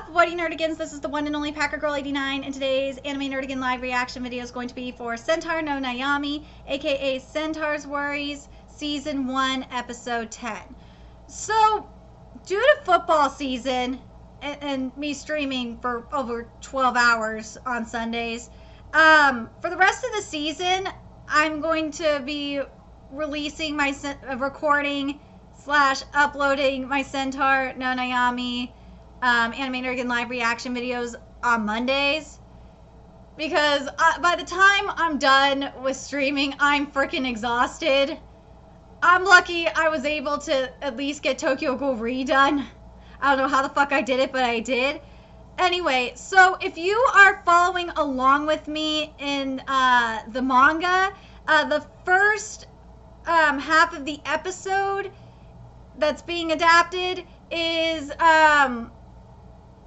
up? What nerdigans? This is the one and only Packer Girl 89, and today's anime nerdigan live reaction video is going to be for Centaur no Nayami, aka Centaur's Worries, Season 1, Episode 10. So, due to football season and me streaming for over 12 hours on Sundays, for the rest of the season, I'm going to be releasing my recording / uploading my Centaur no Nayami anime nerdigan live reaction videos on Mondays, because by the time I'm done with streaming, I'm freaking exhausted. I'm lucky I was able to at least get Tokyo Ghoul redone. I don't know how the fuck I did it, but I did. Anyway, so if you are following along with me in the manga, the first half of the episode that's being adapted is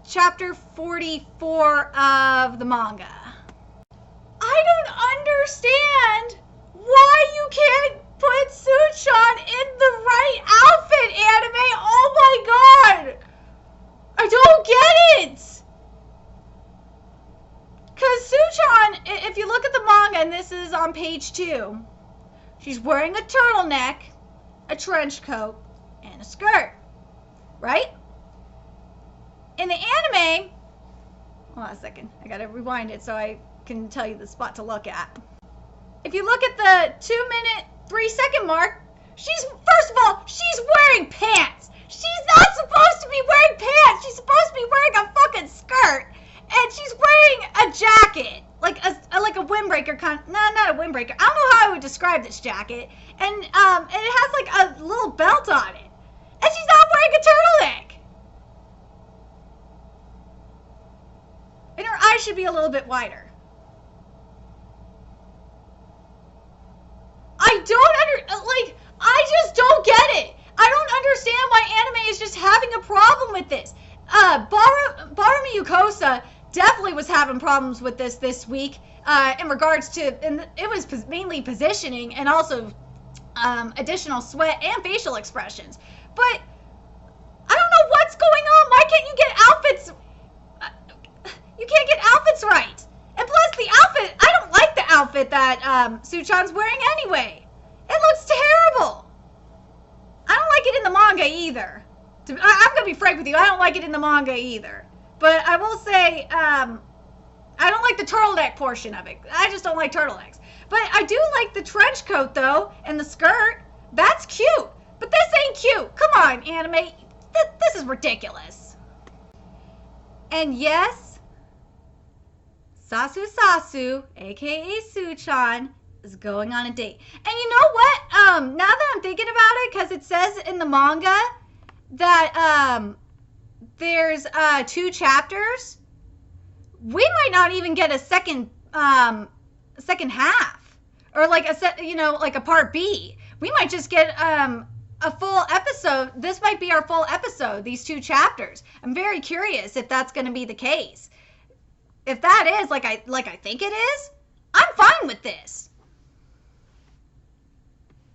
chapter 44 of the manga. I don't understand why you can't put Suchan in the right outfit, anime. Oh my god! I don't get it! Because Suchan, if you look at the manga, and this is on page 2, she's wearing a turtleneck, a trench coat, and a skirt, right? In the anime, hold on a second, I gotta rewind it so I can tell you the spot to look at. If you look at the 2-minute, 3-second mark, first of all, she's wearing pants. She's not supposed to be wearing pants. She's supposed to be wearing a fucking skirt, and she's wearing a jacket, like a windbreaker kind. No, not a windbreaker. I don't know how I would describe this jacket, and it has like a little belt on it. And she's not wearing a turtleneck. And her eyes should be a little bit wider. I just don't get it. I don't understand why anime is just having a problem with this. Barumi Yukosa definitely was having problems with this week in regards to, and it was mainly positioning and also additional sweat and facial expressions. But I don't know what's going on. Why can't you get outfits? You can't get outfits right. And plus the outfit, I don't like the outfit that Suchan's wearing anyway. It looks terrible. I don't like it in the manga either. I'm going to be frank with you. I don't like it in the manga either. But I will say, I don't like the turtleneck portion of it. I just don't like turtlenecks. But I do like the trench coat, though, and the skirt. That's cute. But this ain't cute. Come on, anime. This is ridiculous. And yes, Sasu, aka Suchan, is going on a date. And you know what? Now that I'm thinking about it, because it says in the manga that there's 2 chapters, we might not even get a second half, or like like a part B. We might just get a full episode. This might be our full episode, these 2 chapters. I'm very curious if that's going to be the case. If that is like I think it is, I'm fine with this.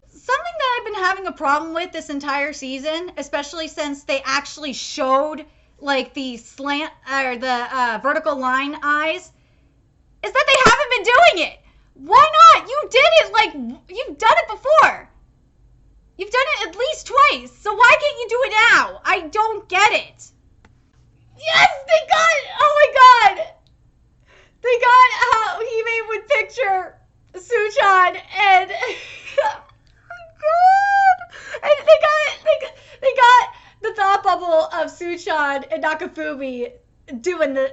Something that I've been having a problem with this entire season, especially since they actually showed like the slant or the vertical line eyes, is that they haven't been doing it. Why not? You did it, like, you've done it before. You've done it at least twice, so why can't you do it now? I don't get it. Yes, they got it. Oh my god. They got how Hime would picture Suchan, and and they got the thought bubble of Suchan and Nakafumi doing the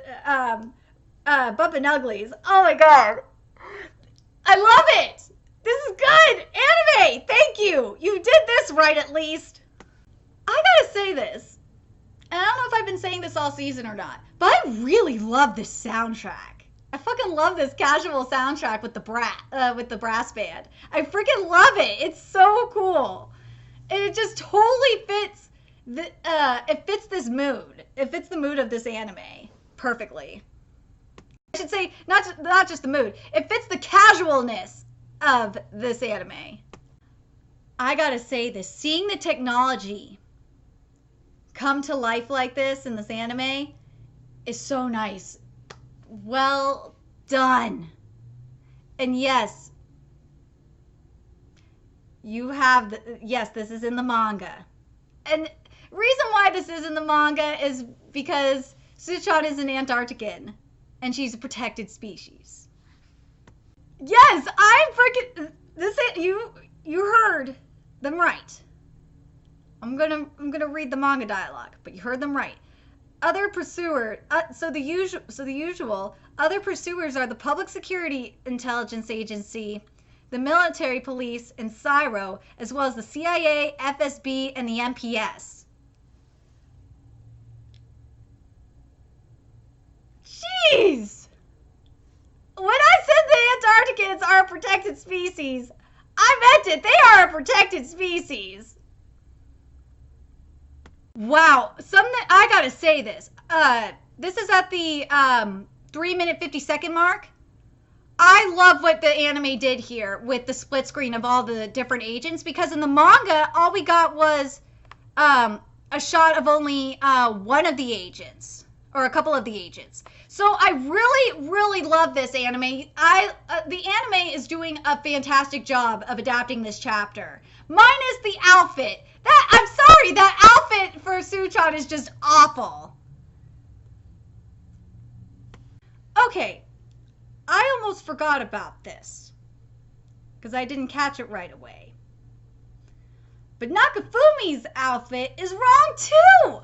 bumpin' uglies. Oh my god, I love it. This is good anime. Thank you. You did this right at least. I gotta say this, and I don't know if I've been saying this all season or not, but I really love this soundtrack. I fucking love this casual soundtrack with the brass band. I freaking love it. It's so cool. And it just totally fits it fits this mood. It fits the mood of this anime perfectly. I should say not just the mood. It fits the casualness of this anime. I gotta say this, seeing the technology come to life like this in this anime is so nice. Well done. And yes, you have yes, this is in the manga. And reason why this is in the manga is because Suchan is an Antarctican and she's a protected species. Yes, I'm freaking this. You heard them right. I'm gonna read the manga dialogue, but you heard them right. Other pursuer. So the usual other pursuers are the Public Security Intelligence Agency, the military police, and CSIRO, as well as the CIA, FSB, and the MPS. Jeez! When I said the Antarcticans are a protected species, I meant it. They are a protected species. Wow. I gotta say this. This is at the 3-minute 50-second mark. I love what the anime did here with the split screen of all the different agents, because in the manga, all we got was a shot of only one of the agents, or a couple of the agents. So I really, really love this anime. The anime is doing a fantastic job of adapting this chapter. Minus the outfit. I'm sorry, that outfit for Suchan is just awful. Okay, I almost forgot about this because I didn't catch it right away. But Nakafumi's outfit is wrong too.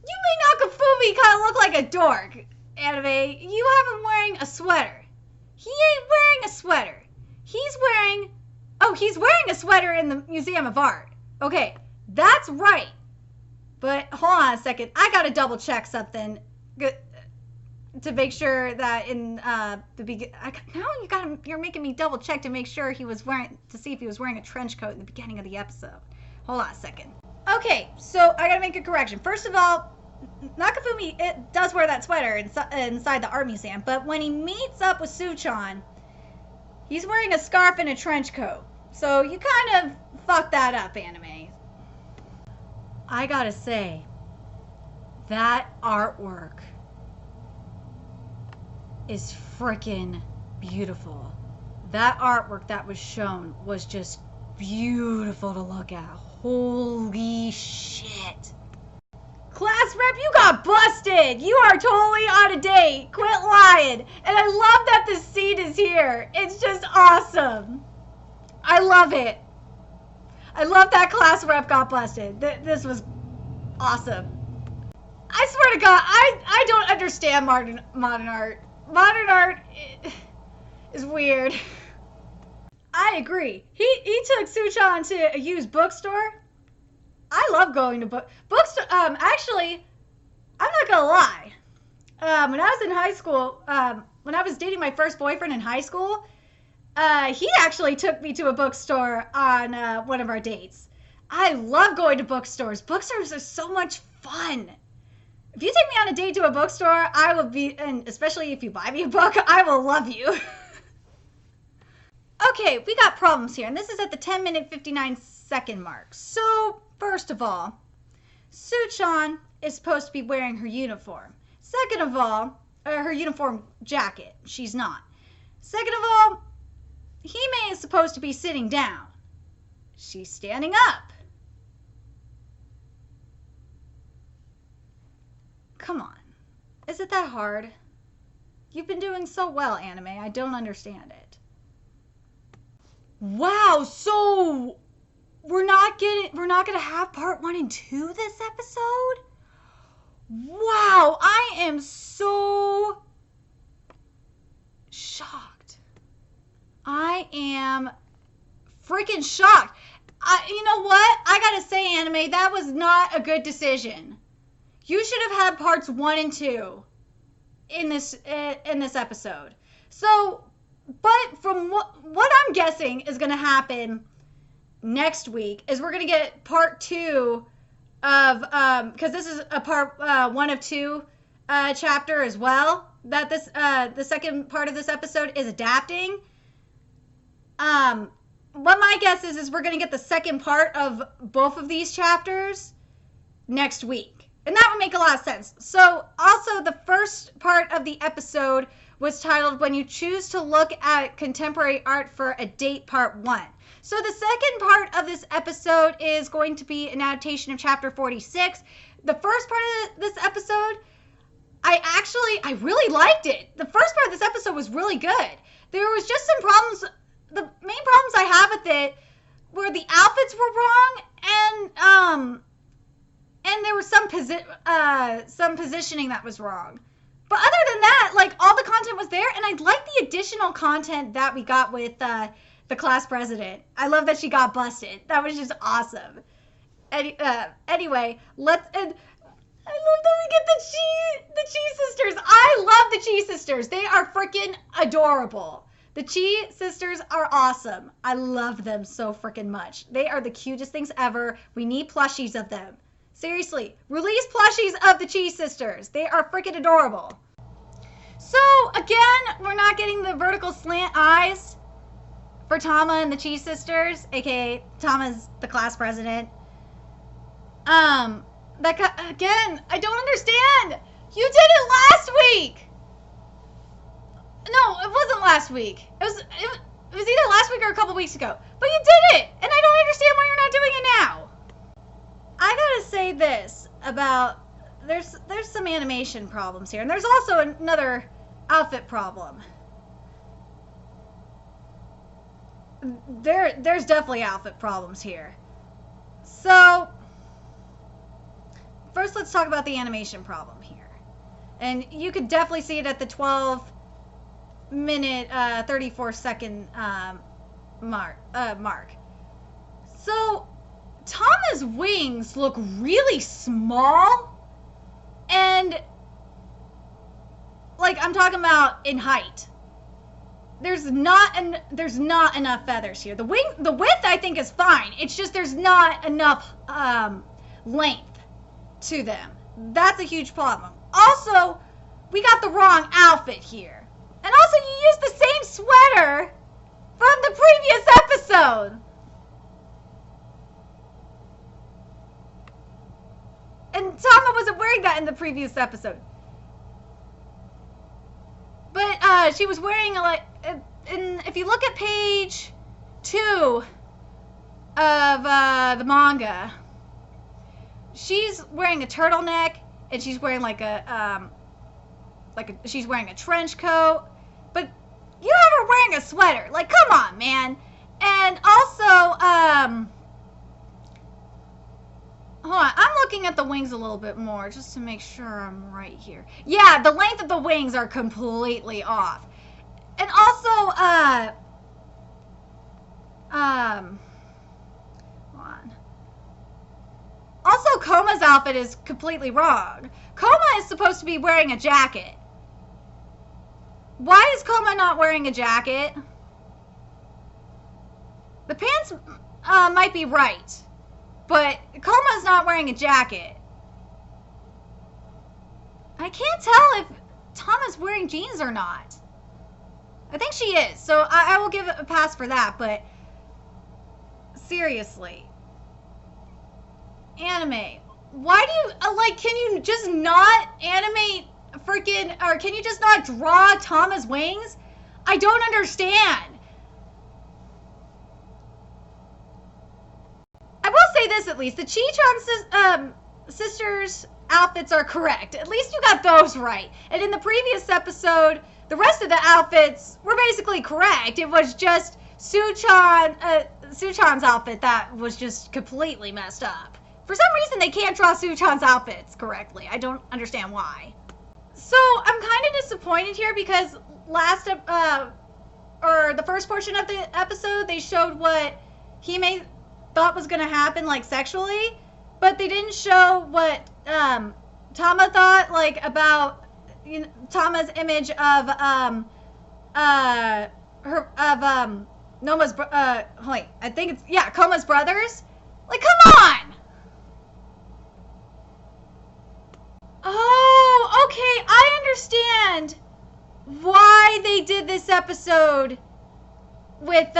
You made Nakafumi kind of look like a dork, anime. You have him wearing a sweater. He ain't wearing a sweater. He's wearing a sweater in the Museum of Art. Okay, that's right. But hold on a second. I gotta double check something to make sure that in the beginning. Now you're making me double check to make sure to see if he was wearing a trench coat in the beginning of the episode. Hold on a second. Okay, so I gotta make a correction. First of all, Nakafumi does wear that sweater inside the art museum, but when he meets up with Suchan, he's wearing a scarf and a trench coat. So you kind of fucked that up, anime. I gotta say, that artwork is freaking beautiful. That artwork that was shown was just beautiful to look at. Holy shit. Class rep, you got busted! You are totally out of date! Quit lying! And I love that this scene is here. It's just awesome. I love it. I love that class rep got busted. This was awesome. I swear to God, I don't understand modern art. Modern art is weird. I agree. He took Suchan to a used bookstore. I love going to bookstore. Actually, I'm not gonna lie. When I was in high school, when I was dating my first boyfriend in high school, he actually took me to a bookstore on one of our dates. I love going to bookstores. Bookstores are so much fun. If you take me on a date to a bookstore, I will be, and especially if you buy me a book, I will love you. Okay, we got problems here, and this is at the 10-minute 59-second mark. So, first of all, Suchan is supposed to be wearing her uniform. Second of all, her uniform jacket. She's not. Second of all, Hime is supposed to be sitting down. She's standing up. Come on. Is it that hard? You've been doing so well, anime. I don't understand it. Wow, so we're not gonna have part 1 and 2 this episode? Wow, I am so shocked. I am freaking shocked. You know what? I gotta say, anime, that was not a good decision. You should have had parts 1 and 2 in this episode. So, but from what I'm guessing is going to happen next week is we're going to get part 2 of because this is a part 1 of 2 chapter as well that the second part of this episode is adapting. What my guess is we're going to get the second part of both of these chapters next week. And that would make a lot of sense. So also the first part of the episode was titled When You Choose to Look at Contemporary Art for a Date Part 1. So the second part of this episode is going to be an adaptation of chapter 46. The first part of this episode, I really liked it. The first part of this episode was really good. There was just some problems. The main problems I have with it were the outfits were wrong, and there was some positioning that was wrong. But other than that, like, all the content was there, and I like the additional content that we got with the class president. I love that she got busted. That was just awesome. Anyway, I love that we get the Chi sisters. I love the Chi sisters. They are freaking adorable. The Chi sisters are awesome. I love them so freaking much. They are the cutest things ever. We need plushies of them. Seriously, release plushies of the Chi sisters. They are freaking adorable. So, again, we're not getting the vertical slant eyes for Tama and the Chi sisters, aka Tama's the class president. Again, I don't understand. You did it last week. No, it wasn't last week. It was either last week or a couple weeks ago. But you did it, and I don't understand why you're not doing it now. I gotta say this about there's some animation problems here, and there's also another outfit problem. There's definitely outfit problems here. So first, let's talk about the animation problem here. And you could definitely see it at the 12-minute, 34-second mark. So, Tama's wings look really small. And, like, I'm talking about in height. There's not enough feathers here. The width, I think, is fine. It's just there's not enough length to them. That's a huge problem. Also, we got the wrong outfit here. And also, you used the same sweater from the previous episode. And Tama wasn't wearing that in the previous episode. But she was wearing if you look at page 2 of the manga, she's wearing a turtleneck, and she's wearing she's wearing a trench coat, but you have her wearing a sweater. Like, come on, man. And also, hold on, I'm looking at the wings a little bit more just to make sure I'm right here. Yeah, the length of the wings are completely off. And also, hold on. Also, Koma's outfit is completely wrong. Koma is supposed to be wearing a jacket. Why is Koma not wearing a jacket? The pants might be right, but Koma's not wearing a jacket. I can't tell if Tama's wearing jeans or not. I think she is, so I will give it a pass for that, but seriously. Anime. Why do you, can you just not animate freaking, or can you just not draw Tama's wings? I don't understand. I will say this at least. The Chi-chan sisters' outfits are correct. At least you got those right. And in the previous episode, the rest of the outfits were basically correct. It was just Suchan's outfit that was just completely messed up. For some reason, they can't draw Suchan's outfits correctly. I don't understand why. So, I'm kind of disappointed here because the first portion of the episode, they showed what Hime thought was going to happen, like, sexually, but they didn't show what Tama thought, like, about Tama's image of Noma's Koma's brothers. Like, come on. Oh, okay, I understand why they did this episode with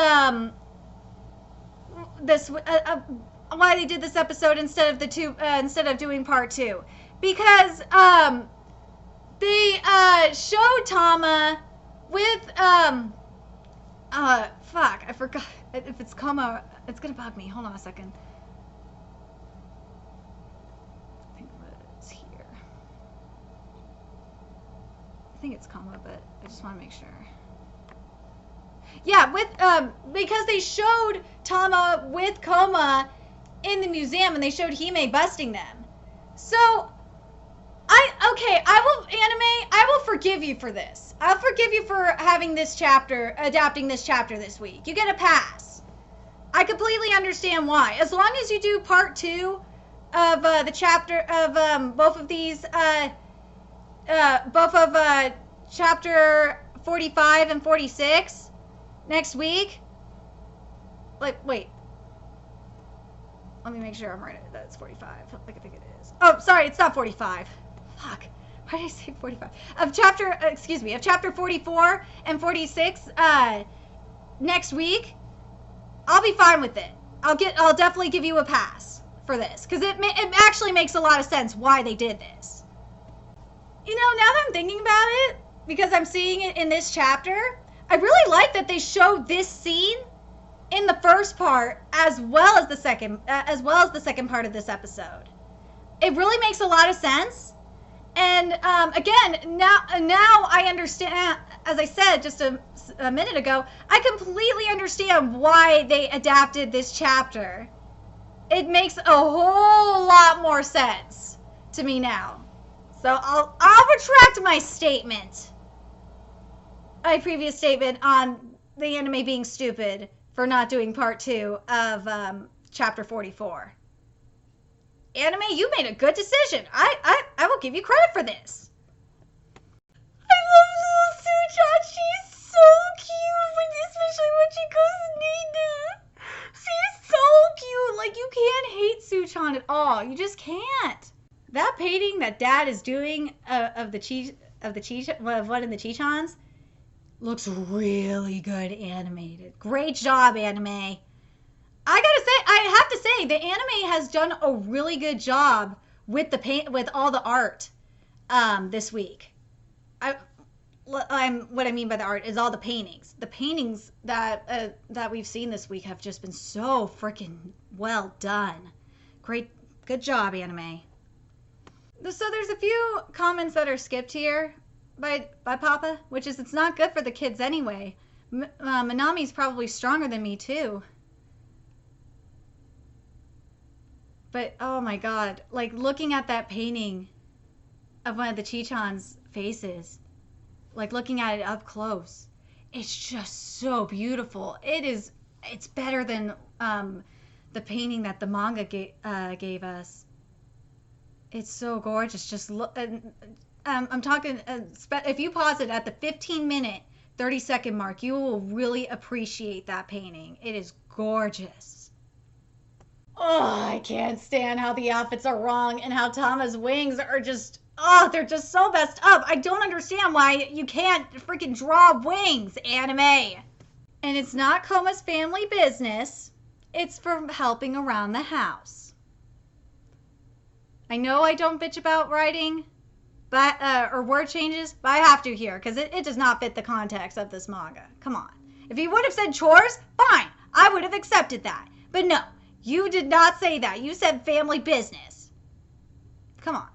why they did this episode instead of doing part 2. because they showed Tama with fuck, I forgot if it's coma. It's gonna bug me. Hold on a second. I think it's here. I think it's coma, but I just want to make sure. Yeah, with because they showed Tama with coma in the museum, and they showed Hime busting them. So I will forgive you for this. I'll forgive you for having this chapter, adapting this chapter this week. You get a pass. I completely understand why. As long as you do part 2 of the chapter of both of these, both of chapter 45 and 46 next week. Like, wait. Let me make sure I'm right. That's 45. Like I think it is. Oh, sorry, it's not 45. Fuck. Why did I say 45? Of chapter 44 and 46 next week, I'll be fine with it. I'll definitely give you a pass for this, because it actually makes a lot of sense why they did this. You know, now that I'm thinking about it, because I'm seeing it in this chapter, I really like that they showed this scene in the first part as well as the second part of this episode. It really makes a lot of sense. And again, now I understand, as I said just a minute ago, I completely understand why they adapted this chapter. It makes a whole lot more sense to me now. So I'll retract my statement. My previous statement on the anime being stupid for not doing part 2 of chapter 44. Anime, you made a good decision. I will give you credit for this. I love little Suchan. She's so cute, especially when she goes Nina. She's so cute. Like, you can't hate Suchan at all. You just can't. That painting that Dad is doing of one of the Chichans looks really good animated. Great job, anime. I have to say, the anime has done a really good job with with all the art this week. What I mean by the art is all the paintings. The paintings that we've seen this week have just been so freaking well done. Good job, anime. So there's a few comments that are skipped here by Papa, which is it's not good for the kids anyway. Minami's probably stronger than me too. But, oh my god, like, looking at that painting of one of the Chichan's faces, like, looking at it up close, it's just so beautiful. It's better than the painting that the manga gave us. It's so gorgeous. Just look, I'm talking, if you pause it at the 15-minute, 30-second mark, you will really appreciate that painting. It is gorgeous. Oh, I can't stand how the outfits are wrong and how Tama's wings are just, they're just so messed up. I don't understand why you can't freaking draw wings, anime. And it's not Koma's family business. It's for helping around the house. I know I don't bitch about writing, but or word changes, but I have to here because it does not fit the context of this manga. Come on. If you would have said chores, fine. I would have accepted that. But no. You did not say that. You said family business. Come on.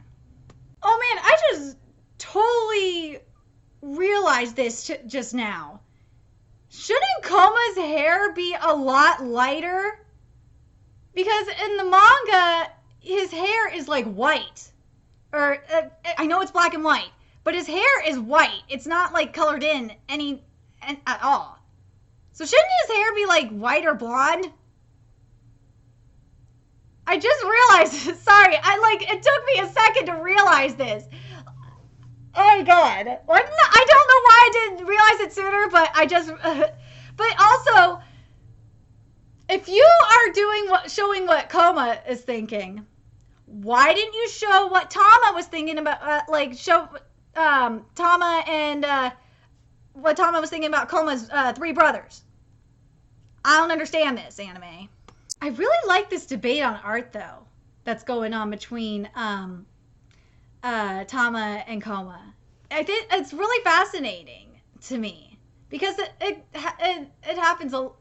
Oh man, I just totally realized this just now. Shouldn't Koma's hair be a lot lighter? Because in the manga, his hair is like white. Or, I know it's black and white, but his hair is white. It's not like colored in at all. So shouldn't his hair be like white or blonde? I just realized, sorry, it took me a second to realize this. Oh my god. I don't know why I didn't realize it sooner, but but also, if you are showing what Koma is thinking, why didn't you show what Tama was thinking about, show Tama and what Tama was thinking about Koma's 3 brothers? I don't understand this, anime. I really like this debate on art, though, that's going on between Tama and Koma. I think it's really fascinating to me because it happens. You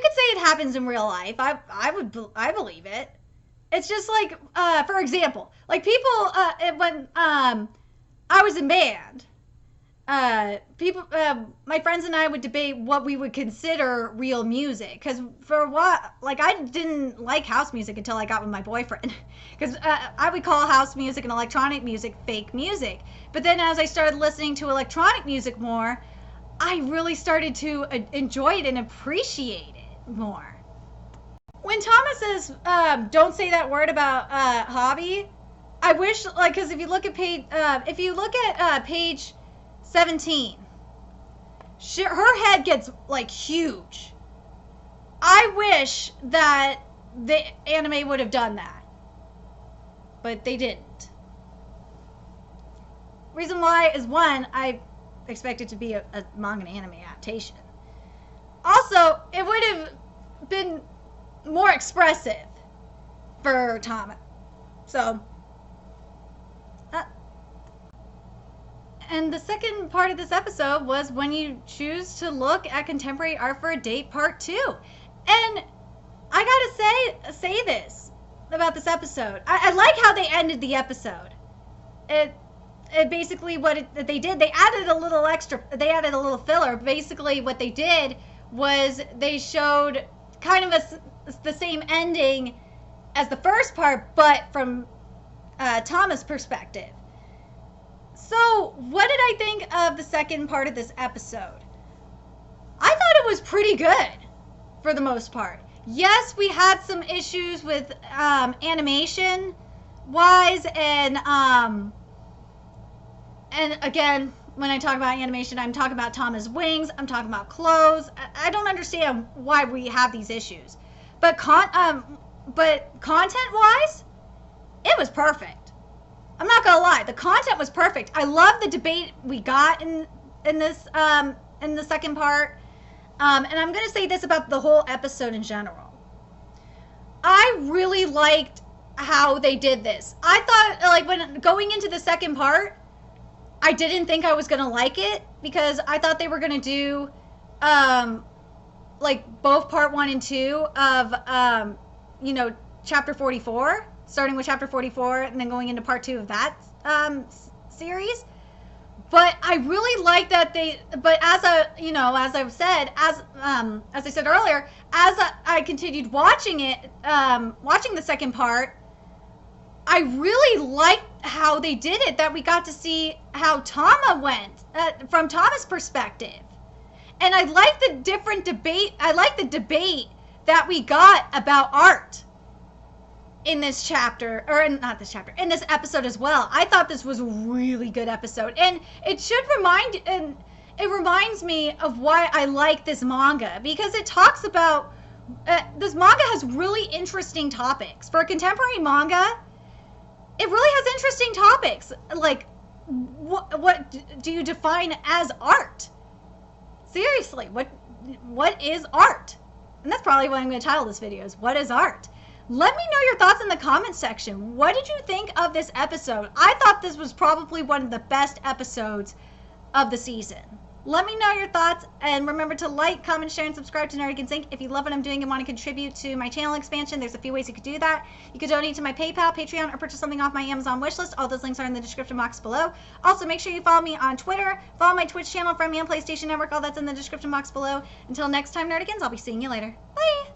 could say it happens in real life. I believe it. It's just like, for example, like people when I was in band. People, my friends and I would debate what we would consider real music. Cause for what, like I didn't like house music until I got with my boyfriend. Cause, I would call house music and electronic music fake music. But then as I started listening to electronic music more, I really started to enjoy it and appreciate it more. When Thomas says, don't say that word about, hobby, I wish, like, cause if you look at page 17, her head gets like huge. I wish that the anime would have done that, but they didn't. Reason why is, one, I expect it to be a manga and anime adaptation. Also, it would have been more expressive for Tama. So and the second part of this episode was when you choose to look at contemporary art for a date, part 2. And I gotta say this about this episode. I like how they ended the episode. It basically they did, they added a little filler. Basically what they did was they showed kind of the same ending as the first part, but from Tama's perspective. So, what did I think of the second part of this episode? I thought it was pretty good, for the most part. Yes, we had some issues with animation-wise, and again, when I talk about animation, I'm talking about Tama's wings, I'm talking about clothes. I don't understand why we have these issues. But content-wise, it was perfect. I'm not gonna lie, the content was perfect. I love the debate we got in this in the second part. And I'm gonna say this about the whole episode in general. I really liked how they did this. I thought, like, when going into the second part, I didn't think I was gonna like it because I thought they were gonna do like both part 1 and 2 of chapter 44. Starting with chapter 44 and then going into part 2 of that series. But I really like that but as I said earlier, as I continued watching it, watching the second part, I really liked how they did it, that we got to see how Tama went, from Tama's perspective. And I like the debate that we got about art in this chapter, or not this chapter, in this episode as well. I thought this was a really good episode, and it reminds me of why I like this manga, because it talks about, this manga has really interesting topics. For a contemporary manga, it really has interesting topics, like, what do you define as art? Seriously, what is art? And that's probably what I'm going to title this video, is what is art? Let me know your thoughts in the comment section. What did you think of this episode? I thought this was probably one of the best episodes of the season. Let me know your thoughts, and remember to like, comment, share, and subscribe to Nerdigans Inc. If you love what I'm doing and want to contribute to my channel expansion, there's a few ways you could do that. You could donate to my PayPal, Patreon, or purchase something off my Amazon wishlist. All those links are in the description box below. Also, make sure you follow me on Twitter, follow my Twitch channel, friend me on PlayStation Network, all that's in the description box below. Until next time, Nerdigans, I'll be seeing you later. Bye!